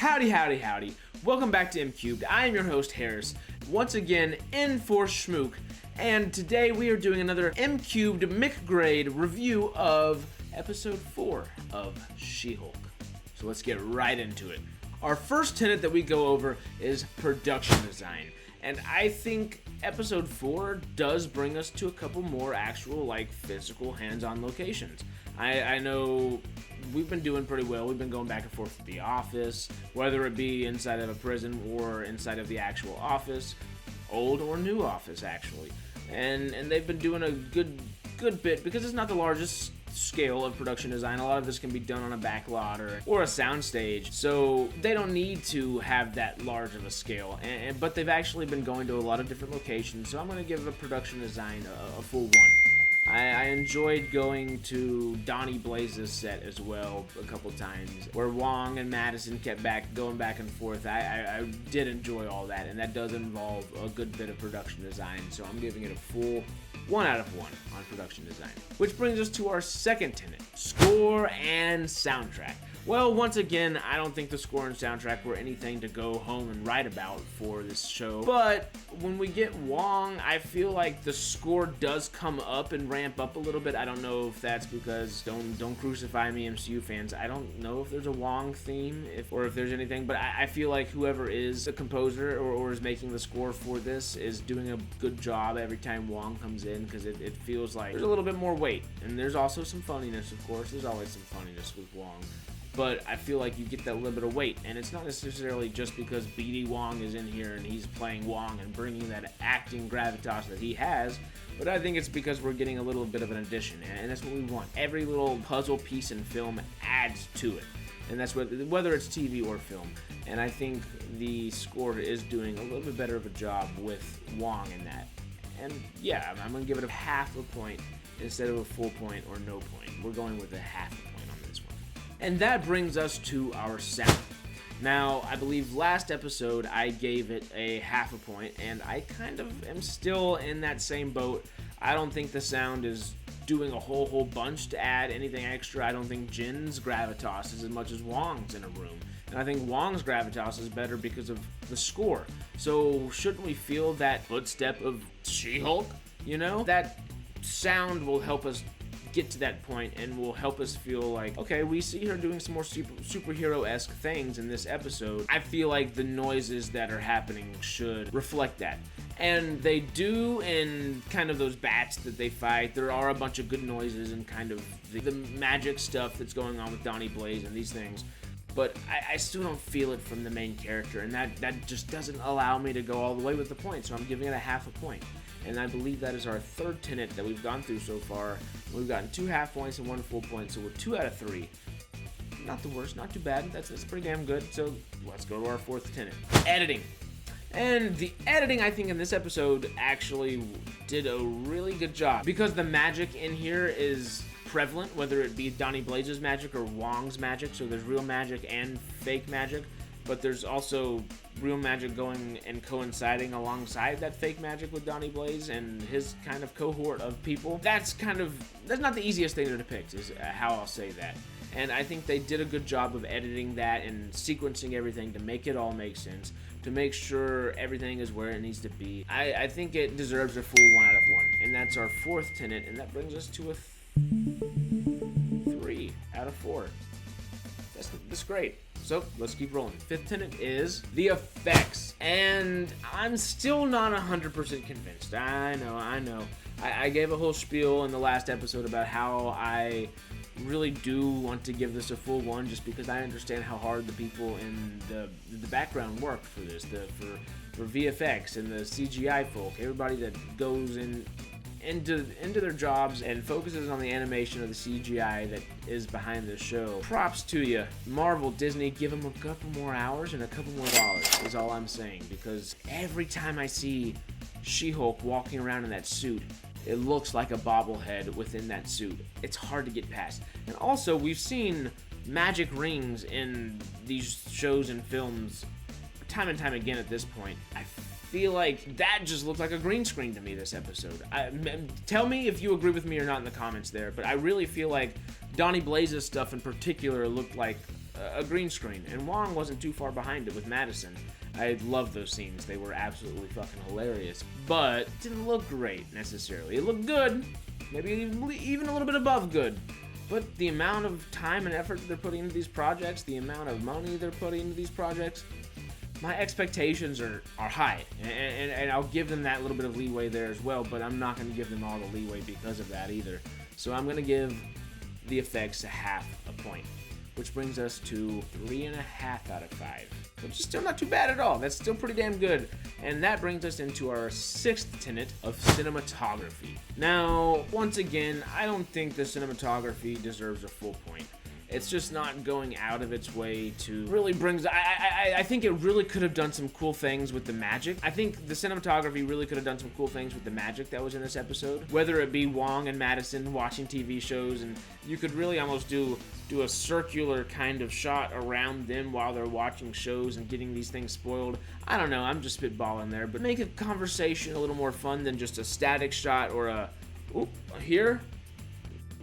Howdy, howdy, howdy. Welcome back to MCubed. I am your host, Harris, once again in for Schmook, and today we are doing another MCubed-Grade review of episode 4 of She-Hulk. So let's get right into it. Our first tenet that we go over is production design, and I think episode 4 does bring us to a couple more actual, physical hands-on locations. I know we've been doing pretty well. We've been going back and forth with the office, whether it be inside of a prison or inside of the actual office, old or new office actually. And they've been doing a good bit because it's not the largest scale of production design. A lot of this can be done on a back lot or a sound stage, so they don't need to have that large of a scale. But they've actually been going to a lot of different locations, so I'm going to give the production design a full 1. I enjoyed going to Donnie Blaze's set as well a couple times, where Wong and Madison kept going back and forth. I did enjoy all that, and that does involve a good bit of production design, so I'm giving it a full 1 out of 1 on production design. Which brings us to our second tenet, score and soundtrack. Well, once again, I don't think the score and soundtrack were anything to go home and write about for this show, but when we get Wong, I feel like the score does come up and ramp up a little bit. I don't know if that's because, don't crucify me, MCU fans, I don't know if there's a Wong theme, or if there's anything, but I feel like whoever is the composer or is making the score for this is doing a good job every time Wong comes in, because it feels like there's a little bit more weight, and there's also some funniness, of course. There's always some funniness with Wong. But I feel like you get that little bit of weight, and it's not necessarily just because BD Wong is in here and he's playing Wong and bringing that acting gravitas that he has, but I think it's because we're getting a little bit of an addition, and that's what we want. Every little puzzle piece in film adds to it, and that's whether it's TV or film, and I think the score is doing a little bit better of a job with Wong in that. And yeah, I'm going to give it a half a point instead of a full point or no point. We're going with a half a point on this one. And that brings us to our sound. Now, I believe last episode I gave it a half a point, and I kind of am still in that same boat. I don't think the sound is doing a whole bunch to add anything extra. I don't think Jin's gravitas is as much as Wong's in a room. And I think Wong's gravitas is better because of the score. So shouldn't we feel that footstep of She-Hulk? You know? That sound will help us get to that point and will help us feel like, okay, we see her doing some more superhero-esque things in this episode. I feel like the noises that are happening should reflect that. And they do in kind of those bats that they fight. There are a bunch of good noises and kind of the magic stuff that's going on with Donnie Blaze and these things. But I still don't feel it from the main character, and that just doesn't allow me to go all the way with the point, so I'm giving it a half a point. And I believe that is our third tenet that we've gone through so far. We've gotten 2 half points and 1 full point, so we're 2 out of 3. Not the worst, not too bad. That's pretty damn good. So let's go to our fourth tenet, editing. And the editing, I think, in this episode actually did a really good job, because the magic in here is prevalent, whether it be Donnie Blaze's magic or Wong's magic. So there's real magic and fake magic, but there's also real magic going and coinciding alongside that fake magic with Donnie Blaze and his kind of cohort of people. That's not the easiest thing to depict, is how I'll say that. And I think they did a good job of editing that and sequencing everything to make it all make sense, to make sure everything is where it needs to be. I think it deserves a full 1 out of 1. And that's our fourth tenet, and that brings us to a 3 out of 4. That's great. So let's keep rolling. Fifth tenet is the effects, and I'm still not 100% convinced. I know. I gave a whole spiel in the last episode about how I really do want to give this a full 1, just because I understand how hard the people in the background worked for this, for VFX and the CGI folk, everybody that goes into their jobs and focuses on the animation of the CGI that is behind the show. Props to you. Marvel, Disney, give them a couple more hours and a couple more dollars is all I'm saying, because every time I see She-Hulk walking around in that suit, it looks like a bobblehead within that suit. It's hard to get past. And also, we've seen magic rings in these shows and films time and time again at this point. I feel like that just looked like a green screen to me this episode. Tell me if you agree with me or not in the comments there, but I really feel like Donnie Blaze's stuff in particular looked like a green screen, and Wong wasn't too far behind it with Madison. I love those scenes. They were absolutely fucking hilarious, but it didn't look great necessarily. It looked good, maybe even a little bit above good, but the amount of time and effort that they're putting into these projects, the amount of money they're putting into these projects, my expectations are high, and I'll give them that little bit of leeway there as well, but I'm not going to give them all the leeway because of that either. So I'm going to give the effects a half a point, which brings us to 3.5 out of 5, which is still not too bad at all. That's still pretty damn good. And that brings us into our 6th tenet of cinematography. Now, once again, I don't think the cinematography deserves a full point. It's just not going out of its way to really brings. I think it really could have done some cool things with the magic. I think the cinematography really could have done some cool things with the magic that was in this episode. Whether it be Wong and Madison watching TV shows, and you could really almost do a circular kind of shot around them while they're watching shows and getting these things spoiled. I don't know. I'm just spitballing there, but make a conversation a little more fun than just a static shot or a here,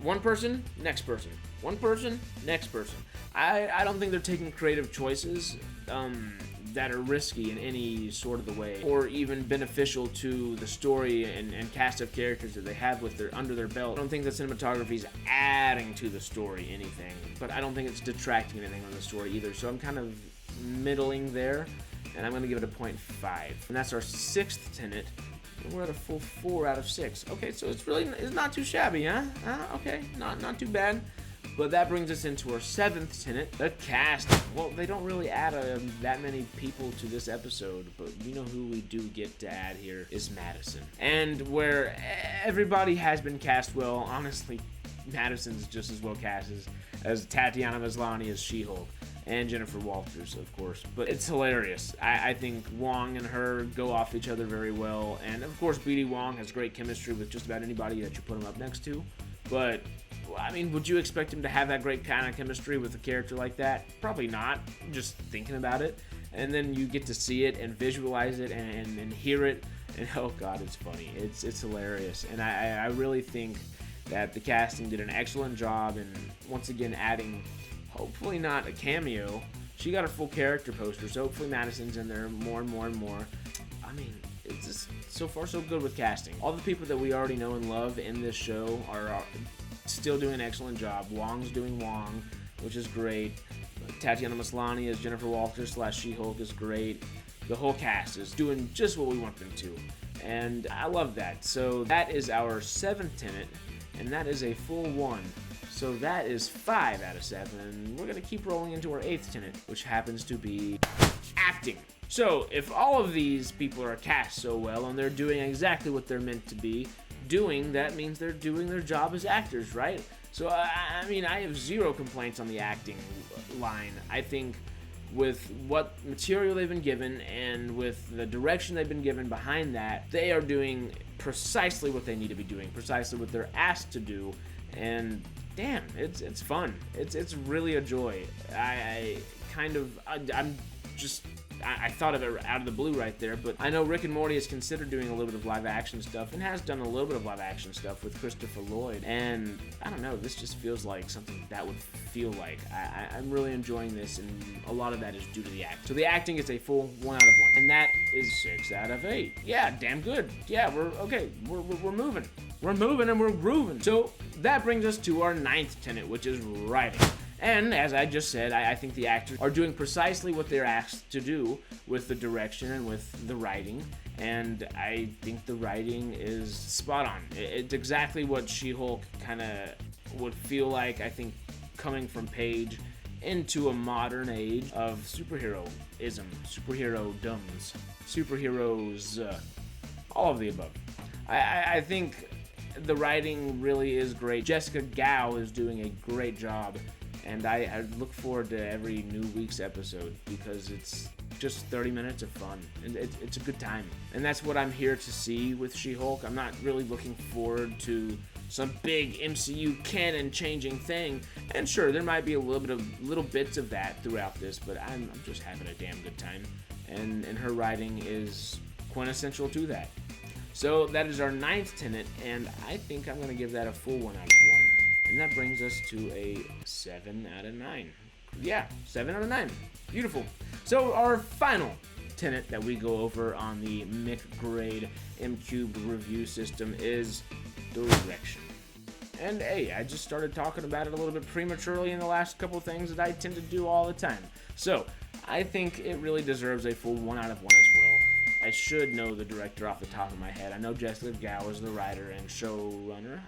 one person, next person. One person, next person. I don't think they're taking creative choices that are risky in any sort of the way, or even beneficial to the story and cast of characters that they have under their belt. I don't think the cinematography is adding to the story anything, but I don't think it's detracting anything from the story either. So I'm kind of middling there, and I'm going to give it a 0.5. And that's our 6th tenet. We're at a full 4 out of 6. Okay, so it's not too shabby, huh? Okay, not too bad. But that brings us into our 7th tenet, the cast. Well, they don't really add that many people to this episode, but you know who we do get to add here is Madison. And where everybody has been cast well, honestly, Madison's just as well cast as Tatiana Maslany as She-Hulk, and Jennifer Walters, of course. But it's hilarious. I think Wong and her go off each other very well, and of course, BD Wong has great chemistry with just about anybody that you put him up next to, but I mean, would you expect him to have that great kind of chemistry with a character like that? Probably not, just thinking about it. And then you get to see it and visualize it and hear it, and oh god, it's funny. It's hilarious. And I really think that the casting did an excellent job, and once again adding, hopefully not a cameo. She got her full character poster, so hopefully Madison's in there more and more and more. I mean, it's just so far so good with casting. All the people that we already know and love in this show are still doing an excellent job. Wong's doing Wong, which is great. Tatiana Maslany as Jennifer Walters / She-Hulk is great. The whole cast is doing just what we want them to, and I love that. So that is our 7th tenet, and that is a full 1. So that is 5 out of 7, and we're going to keep rolling into our 8th tenet, which happens to be acting. So if all of these people are cast so well, and they're doing exactly what they're meant to be doing, that means they're doing their job as actors, right? So, I mean, I have zero complaints on the acting line. I think with what material they've been given and with the direction they've been given behind that, they are doing precisely what they need to be doing, precisely what they're asked to do, and damn, it's fun. It's really a joy. I thought of it out of the blue right there, but I know Rick and Morty has considered doing a little bit of live action stuff and has done a little bit of live action stuff with Christopher Lloyd, and I don't know, this just feels like something that would feel like. I'm really enjoying this, and a lot of that is due to the act. So the acting is a full 1 out of 1, and that is 6 out of 8. Yeah, damn good. Yeah, we're moving. We're moving and we're grooving. So that brings us to our 9th tenet, which is writing. And as I just said, I think the actors are doing precisely what they're asked to do with the direction and with the writing. And I think the writing is spot on. It's exactly what She-Hulk kind of would feel like, I think, coming from Paige into a modern age of superheroism, superhero-domes, superheroes, all of the above. I think the writing really is great. Jessica Gao is doing a great job. And I look forward to every new week's episode because it's just 30 minutes of fun, and it's a good time. And that's what I'm here to see with She-Hulk. I'm not really looking forward to some big MCU canon-changing thing. And sure, there might be little bits of that throughout this, but I'm just having a damn good time. And her writing is quintessential to that. So that is our 9th tenet, and I think I'm going to give that a full 1 out of 1. And that brings us to a 7 out of 9. Yeah, 7 out of 9. Beautiful. So our final tenet that we go over on the MCubed-Grade MCubed review system is direction. And hey, I just started talking about it a little bit prematurely in the last couple things that I tend to do all the time. So I think it really deserves a full 1 out of 1 as well. I should know the director off the top of my head. I know Jessica Gao is the writer and showrunner,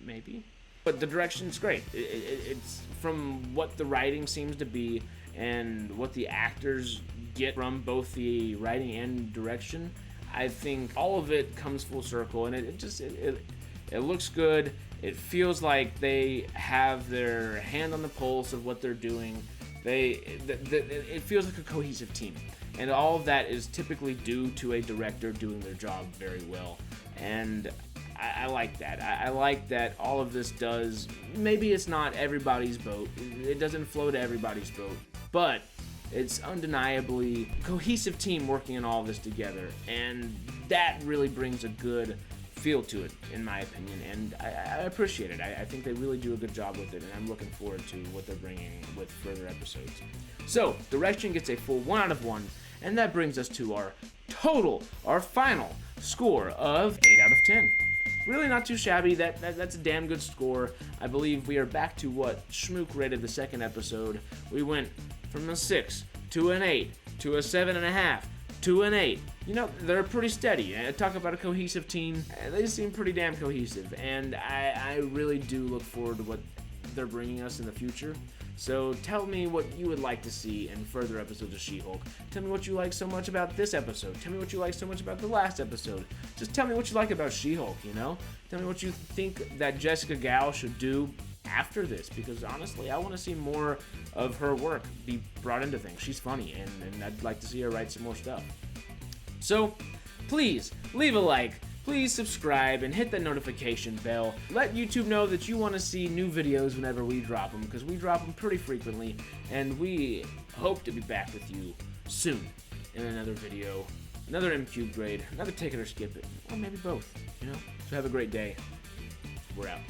maybe. But the direction's great. It's from what the writing seems to be and what the actors get from both the writing and direction. I think all of it comes full circle, and it looks good. It feels like they have their hand on the pulse of what they're doing. It feels like a cohesive team. And all of that is typically due to a director doing their job very well. And I like that. I like that all of this does, maybe it's not everybody's boat. It doesn't float everybody's boat. But it's undeniably a cohesive team working on all this together. And that really brings a good feel to it, in my opinion, and I appreciate it. I think they really do a good job with it, and I'm looking forward to what they're bringing with further episodes. So, direction gets a full 1 out of 1, and that brings us to our final score of 8 out of 10. Really not too shabby. That's a damn good score. I believe we are back to what Schmook rated the second episode. We went from a 6 to an 8 to a 7.5 to an 8. You know, they're pretty steady. Talk about a cohesive team. They seem pretty damn cohesive, and I really do look forward to what they're bringing us in the future. So tell me what you would like to see in further episodes of She-Hulk. Tell me what you like so much about this episode. Tell me what you like so much about the last episode. Just tell me what you like about She-Hulk, you know? Tell me what you think that Jessica Gao should do after this, because honestly, I want to see more of her work be brought into things. She's funny, and I'd like to see her write some more stuff. So, please, leave a like, please subscribe, and hit that notification bell. Let YouTube know that you want to see new videos whenever we drop them, because we drop them pretty frequently, and we hope to be back with you soon in another video, another MCubed-Grade, another Take It or Skip It, or maybe both, you know? So have a great day. We're out.